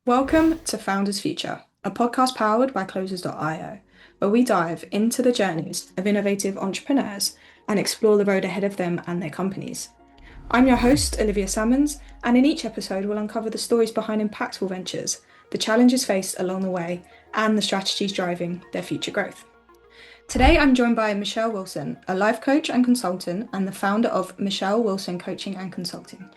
Welcome to Founders Future, a podcast powered by Closers.io, where we dive into the journeys of innovative entrepreneurs and explore the road ahead of them and their companies. I'm your host, Olivia Salmons, and in each episode, we'll uncover the stories behind impactful ventures, the challenges faced along the way, and the strategies driving their future growth. Today, I'm joined by Michelle Wilson, a life coach and consultant, and the founder of Michelle Wilson Coaching and Consulting.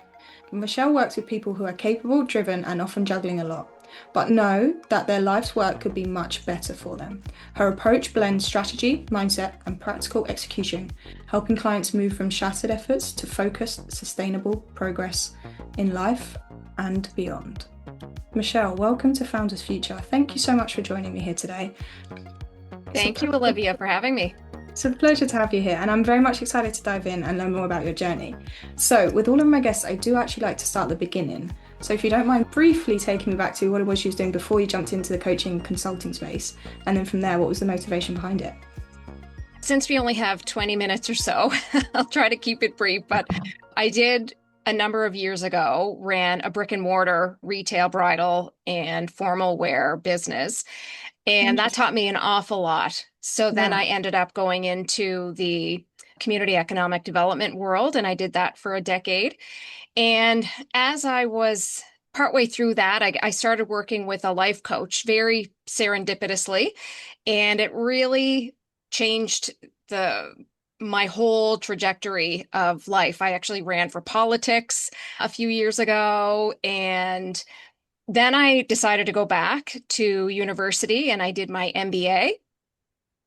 Michelle works with people who are capable, driven, and often juggling a lot, but know that their life's work could be much better for them. Her approach blends strategy, mindset, and practical execution, helping clients move from shattered efforts to focused, sustainable progress in life and beyond. Michelle, welcome to Founders Future. Thank you so much for joining me here today. Thank you, Olivia, for having me. It's a pleasure to have you here, and I'm very much excited to dive in and learn more about your journey. So, with all of my guests, I do actually like to start at the beginning. So, if you don't mind briefly taking me back to what it was you was doing before you jumped into the coaching consulting space, and then from there, what was the motivation behind it? Since we only have 20 minutes or so, I'll try to keep it brief, but I did a number of years ago, ran a brick and mortar retail bridal and formal wear business. And that taught me an awful lot. So then I ended up going into the community economic development world, and I did that for a decade. And as I was partway through that, I started working with a life coach very serendipitously, and it really changed my whole trajectory of life. I actually ran for politics a few years ago, and then I decided to go back to university and I did my MBA.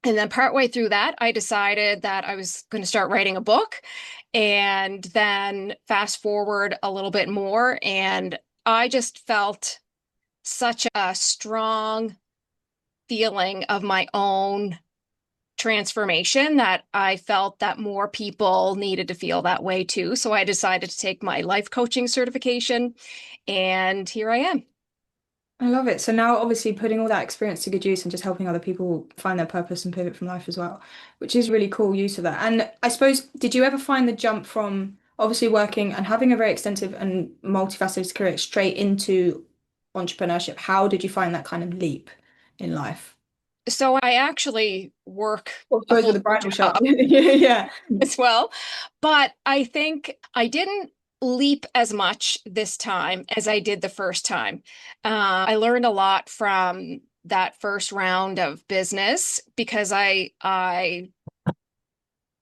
And then partway through that, I decided that I was going to start writing a book. And then fast forward a little bit more, and I just felt such a strong feeling of my own transformation that I felt that more people needed to feel that way too. So I decided to take my life coaching certification, and here I am. I love it. So now, obviously, putting all that experience to good use and just helping other people find their purpose and pivot from life as well, which is really cool use of that. And I suppose, did you ever find the jump from obviously working and having a very extensive and multifaceted career straight into entrepreneurship? How did you find that kind of leap in life? So I actually work I a suppose with full the bridal shop. job Yeah. as well, but I think I didn't leap as much this time as I did the first time. I learned a lot from that first round of business because I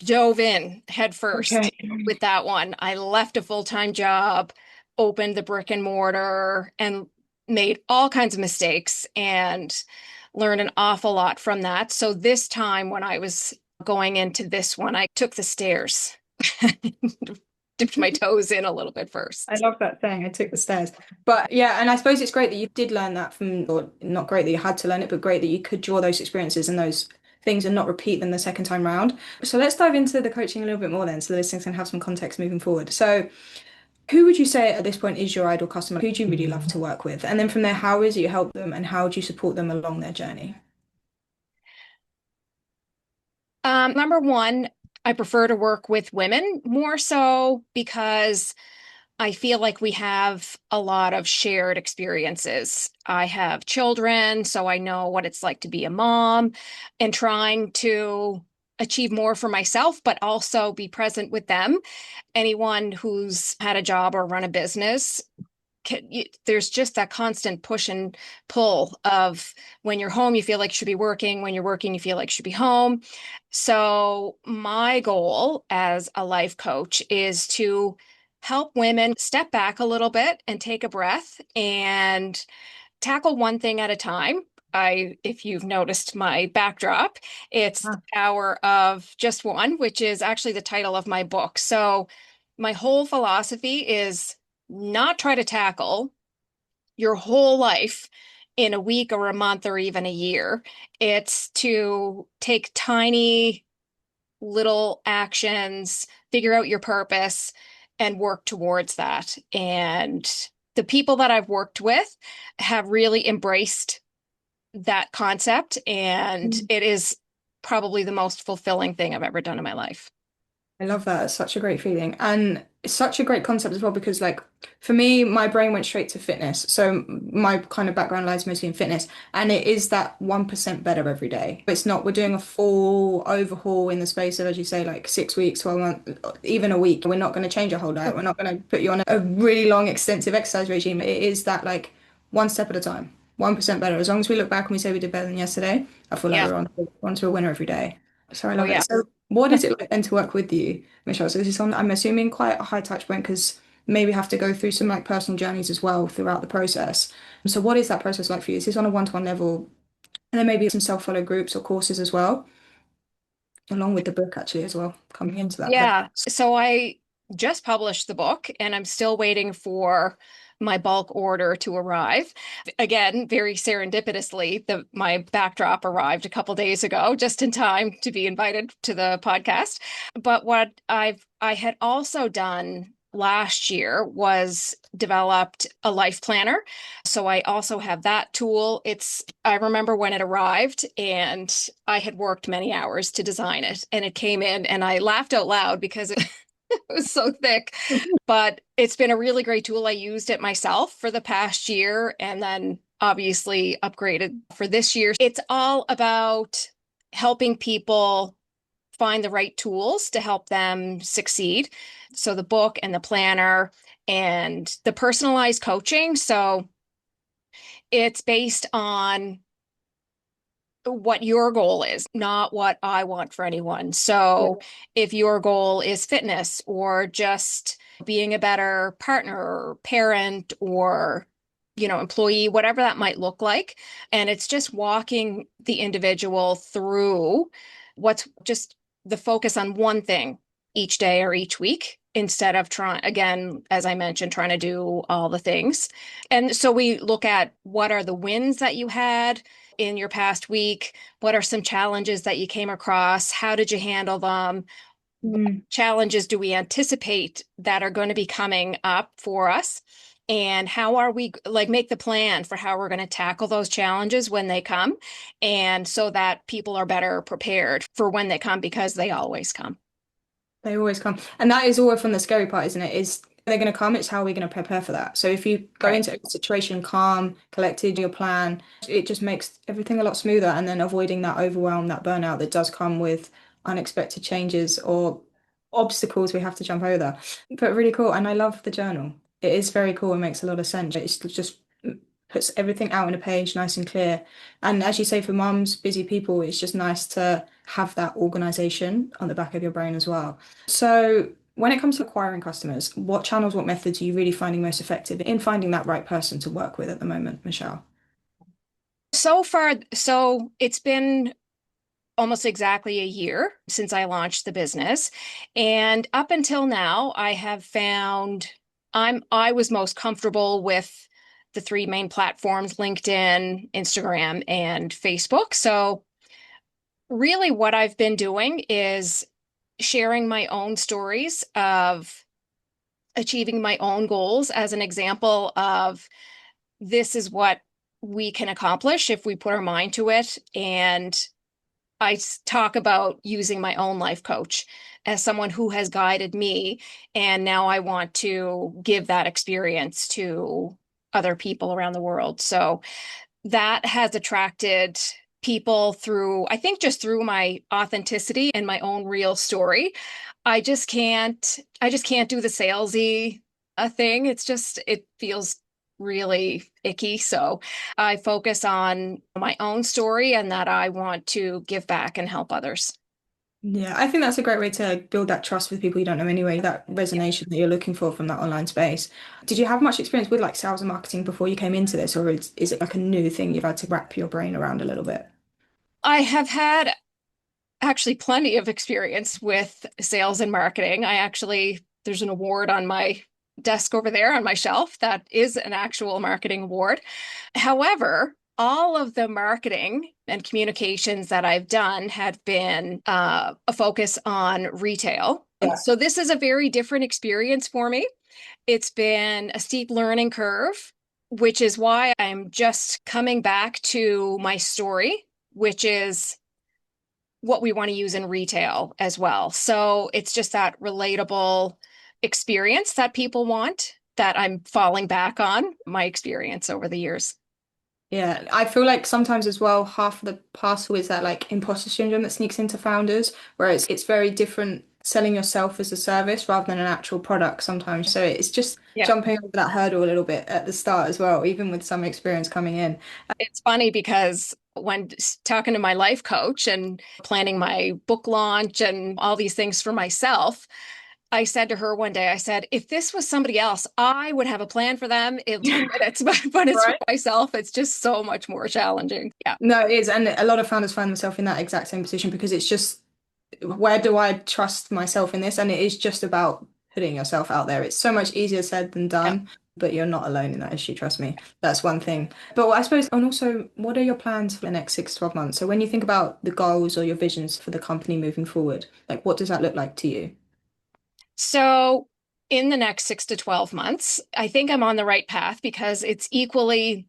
dove in head first Okay. with that one. I left a full-time job, opened the brick and mortar, and made all kinds of mistakes and learned an awful lot from that. So this time when I was going into this one, I took the stairs, dipped my toes in a little bit I first. love that saying. I took the stairs. But yeah, and I suppose it's great that you did learn that from, or not great that you had to learn it, but great that you could draw those experiences and those things and not repeat them the second time round. So let's dive into the coaching a little bit more then, so the listeners can have some context moving forward. So who would you say at this point is your ideal customer? Who do you really love to work with? And then from there, how is it you help them and how do you support them along their journey? Number one, I prefer to work with women more so because I feel like we have a lot of shared experiences. I have children, so I know what it's like to be a mom and trying to achieve more for myself, but also be present with them. Anyone who's had a job or run a business, there's just that constant push and pull of when you're home, you feel like you should be working. When you're working, you feel like you should be home. So my goal as a life coach is to help women step back a little bit and take a breath and tackle one thing at a time. If you've noticed my backdrop, it's the Ah. power of just one, which is actually the title of my book. So my whole philosophy is not try to tackle your whole life in a week or a month or even a year. It's to take tiny little actions, figure out your purpose, and work towards that. And the people that I've worked with have really embraced that concept, and it is probably the most fulfilling thing I've ever done in my life. I love that. It's such a great feeling. And it's such a great concept as well because, like, for me, my brain went straight to fitness. So my kind of background lies mostly in fitness. And it is that 1% better every day. It's not, we're doing a full overhaul in the space of, as you say, like 6 weeks, 12 months, even a week. We're not going to change your whole diet. We're not going to put you on a really long, extensive exercise regime. It is that, like, one step at a time, 1% better. As long as we look back and we say we did better than yesterday, I feel like Yeah. we're on to a winner every day. So I Oh, love yeah. it. So what is it like then to work with you, Michelle? So this is on, I'm assuming, quite a high touch point because maybe have to go through some like personal journeys as well throughout the process. So what is that process like for you? Is this on a one-to-one level? And then maybe some self-follow groups or courses as well, along with the book actually as well, coming into that place. Yeah. So I just published the book and I'm still waiting for my bulk order to arrive. Again, very serendipitously, my backdrop arrived a couple days ago, just in time to be invited to the podcast. But what I had also done last year was developed a life planner. So I also have that tool. I remember when it arrived and I had worked many hours to design it and it came in and I laughed out loud because it was so thick. But it's been a really great tool. I used it myself for the past year and then obviously upgraded for this year. It's all about helping people find the right tools to help them succeed. So the book and the planner and the personalized coaching. So it's based on what your goal is, not what I want for anyone. So if your goal is fitness or just being a better partner or parent or employee, whatever that might look like, and it's just walking the individual through what's just the focus on one thing each day or each week instead of trying, again, as I mentioned, trying to do all the things. And so we look at what are the wins that you had in your past week? What are some challenges that you came across? How did you handle them? What Mm. challenges do we anticipate that are going to be coming up for us? And how are we like make the plan for how we're going to tackle those challenges when they come? And so that people are better prepared for when they come because they always come. They always come. And that is all from the scary part, isn't it? Is they're going to come, it's how we're going to prepare for that. So if you go Right. into a situation calm, collected, your plan, it just makes everything a lot smoother. And then avoiding that overwhelm, that burnout that does come with unexpected changes or obstacles we have to jump over. But really cool. And I love the journal. It is very cool and makes a lot of sense. It's just puts everything out on a page nice and clear. And as you say, for mums, busy people, it's just nice to have that organization on the back of your brain as well. So, when it comes to acquiring customers, what channels, what methods are you really finding most effective in finding that right person to work with at the moment, Michelle? So far, so it's been almost exactly a year since I launched the business. And up until now, I have found I was most comfortable with the three main platforms, LinkedIn, Instagram, and Facebook. So really what I've been doing is sharing my own stories of achieving my own goals as an example of this is what we can accomplish if we put our mind to it. And I talk about using my own life coach as someone who has guided me. And now I want to give that experience to other people around the world. So that has attracted people through, I think, just through my authenticity and my own real story. I just can't do the salesy thing. It feels really icky. So I focus on my own story and that I want to give back and help others. Yeah, I think that's a great way to build that trust with people you don't know anyway, that Yeah. resonation that you're looking for from that online space. Did you have much experience with like sales and marketing before you came into this, or is it like a new thing you've had to wrap your brain around a little bit? I have had actually plenty of experience with sales and marketing. There's an award on my desk over there on my shelf that is an actual marketing award. However, all of the marketing and communications that I've done have been a focus on retail. Yeah. So this is a very different experience for me. It's been a steep learning curve, which is why I'm just coming back to my story, which is what we want to use in retail as well. So it's just that relatable experience that people want that I'm falling back on my experience over the years. Yeah, I feel like sometimes as well, half of the parcel is that like imposter syndrome that sneaks into founders, where it's very different selling yourself as a service rather than an actual product sometimes. So it's just Yeah. jumping over that hurdle a little bit at the start as well, even with some experience coming in. It's funny because when talking to my life coach and planning my book launch and all these things for myself, I said to her one day, I said, if this was somebody else, I would have a plan for them in 10 minutes, but it's for Right. myself. It's just so much more challenging. Yeah. No, it is. And a lot of founders find themselves in that exact same position because it's just, where do I trust myself in this? And it is just about putting yourself out there. It's so much easier said than Yeah. done, but you're not alone in that issue, trust me. That's one thing. But I suppose, and also, what are your plans for the next 6 to 12 months? So when you think about the goals or your visions for the company moving forward, like what does that look like to you? So in the next 6 to 12 months, I think I'm on the right path because it's equally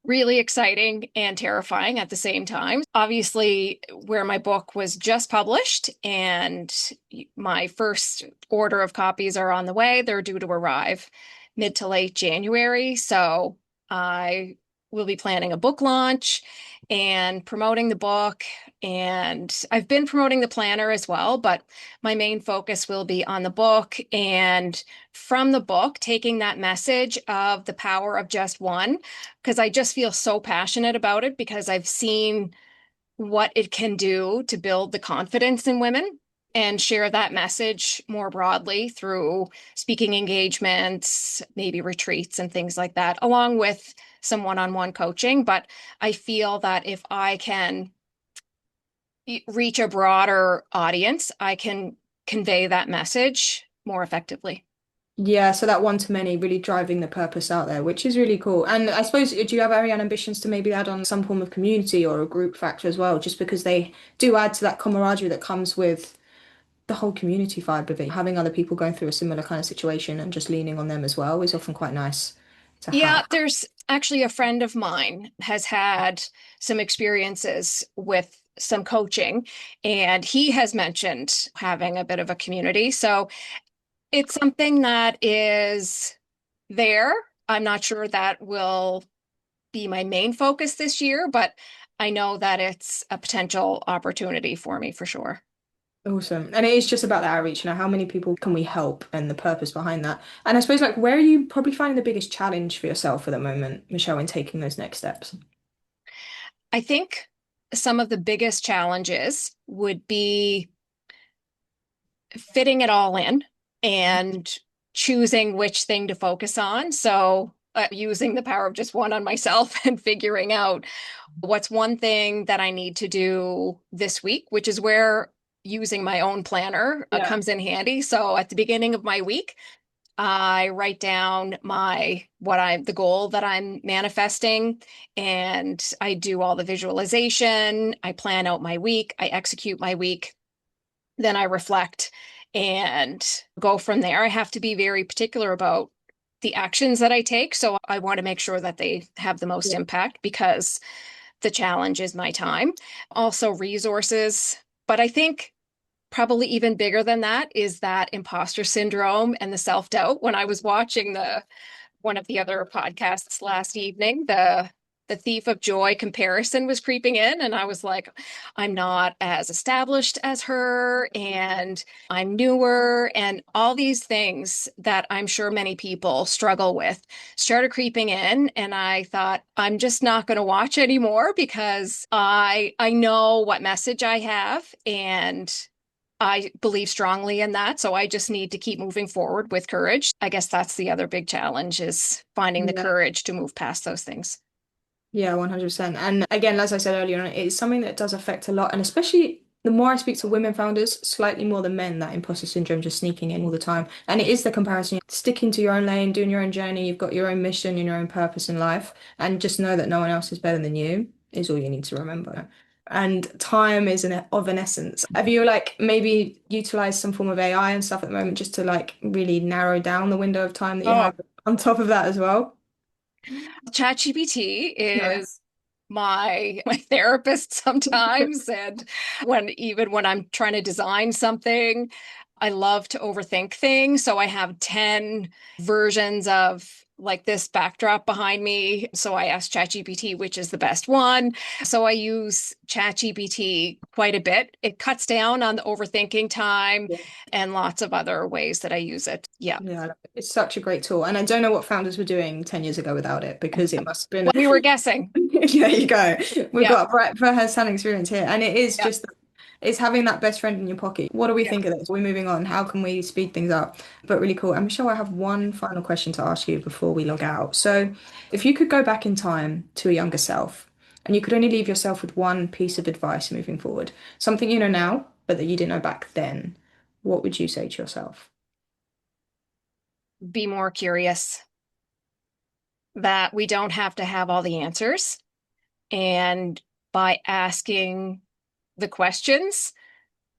really exciting and terrifying at the same time. Obviously, where my book was just published and my first order of copies are on the way, they're due to arrive mid to late January. So I will be planning a book launch and promoting the book. And I've been promoting the planner as well, but my main focus will be on the book and from the book, taking that message of the power of just one because I just feel so passionate about it because I've seen what it can do to build the confidence in women and share that message more broadly through speaking engagements, maybe retreats and things like that, along with some one-on-one coaching. But I feel that if I can reach a broader audience, I can convey that message more effectively. Yeah, so that one to many really driving the purpose out there, which is really cool. And I suppose, do you have any ambitions to maybe add on some form of community or a group factor as well? Just because they do add to that camaraderie that comes with the whole community vibe of it. Having other people going through a similar kind of situation and just leaning on them as well is often quite nice to Yeah, have. there's actually a friend of mine has had some experiences with some coaching, and he has mentioned having a bit of a community. So it's something that is there. I'm not sure that will be my main focus this year, but I know that it's a potential opportunity for me for sure. Awesome. And it is just about the outreach, how many people can we help and the purpose behind that. And I suppose like where are you probably finding the biggest challenge for yourself at the moment, Michelle, in taking those next steps? I think some of the biggest challenges would be fitting it all in and choosing which thing to focus on. So, using the power of just one on myself and figuring out what's one thing that I need to do this week, which is where using my own planner Yeah. comes in handy. So, at the beginning of my week, I write down the goal that I'm manifesting and I do all the visualization. I plan out my week. I execute my week. Then I reflect and go from there. I have to be very particular about the actions that I take. So I want to make sure that they have the most Yeah. impact because the challenge is my time. Also, resources. But I think probably even bigger than that is that imposter syndrome and the self-doubt. When I was watching the one of the other podcasts last evening, the thief of joy comparison was creeping in and I was like, I'm not as established as her and I'm newer and all these things that I'm sure many people struggle with started creeping in and I thought I'm just not going to watch anymore because I know what message I have and I believe strongly in that. So I just need to keep moving forward with courage. I guess that's the other big challenge is finding the Yeah. courage to move past those things. Yeah, 100%. And again, as I said earlier on, it's something that does affect a lot. And especially the more I speak to women founders, slightly more than men, that imposter syndrome just sneaking in all the time. And it is the comparison, sticking to your own lane, doing your own journey. You've got your own mission and your own purpose in life. And just know that no one else is better than you is all you need to remember. And time is of an essence. Have you like maybe utilized some form of AI and stuff at the moment just to like really narrow down the window of time that you Oh, have on top of that as well? ChatGPT is Nice. my therapist sometimes. And even when I'm trying to design something, I love to overthink things. So I have 10 versions of like this backdrop behind me. So I asked ChatGPT which is the best one. So I use ChatGPT quite a bit. It cuts down on the overthinking time and lots of other ways that I use it. Yeah. Yeah, it's such a great tool. And I don't know what founders were doing 10 years ago without it because it must have Well, we been, were guessing. there you go. We've Yeah. got first-hand experience here. And it is Yeah. just, it's having that best friend in your pocket. What do we Yeah. think of this? We're moving on. How can we speed things up? But really cool. And Michelle, I have one final question to ask you before we log out. So if you could go back in time to a younger self and you could only leave yourself with one piece of advice moving forward, something you know now, but that you didn't know back then, what would you say to yourself? Be more curious, that we don't have to have all the answers. And by asking the questions,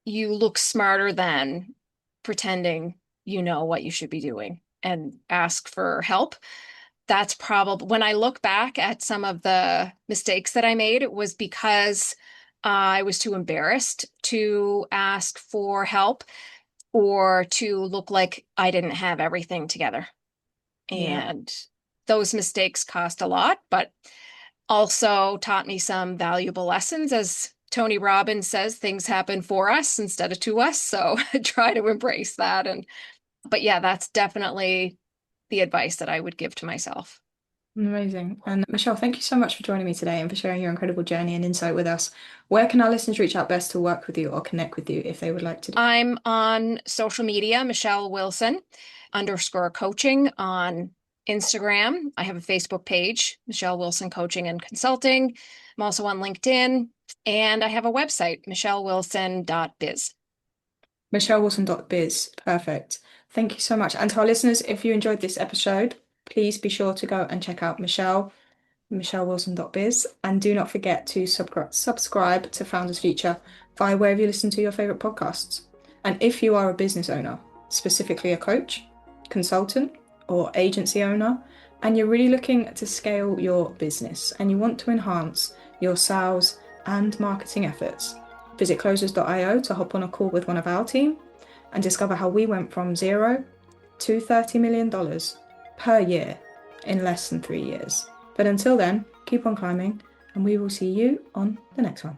you look smarter than pretending you know what you should be doing and ask for help. That's probably when I look back at some of the mistakes that I made, it was because I was too embarrassed to ask for help or to look like I didn't have everything together. Yeah. And those mistakes cost a lot, but also taught me some valuable lessons. As Tony Robbins says, things happen for us instead of to us. So try to embrace that. But yeah, that's definitely the advice that I would give to myself. Amazing. And Michelle, thank you so much for joining me today and for sharing your incredible journey and insight with us. Where can our listeners reach out best to work with you or connect with you if they would like to do? I'm on social media, Michelle Wilson underscore coaching on Instagram. I have a Facebook page, Michelle Wilson Coaching and Consulting. I'm also on LinkedIn, and I have a website, michellewilson.biz. MichelleWilson.biz. Perfect. Thank you so much. And to our listeners, if you enjoyed this episode, please be sure to go and check out MichelleWilson.biz. And do not forget to subscribe to Founders Future via wherever you listen to your favorite podcasts. And if you are a business owner, specifically a coach, consultant, or agency owner, and you're really looking to scale your business and you want to enhance your sales and marketing efforts, visit closers.io to hop on a call with one of our team and discover how we went from zero to $30 million per year in less than 3 years. But until then, keep on climbing, and we will see you on the next one.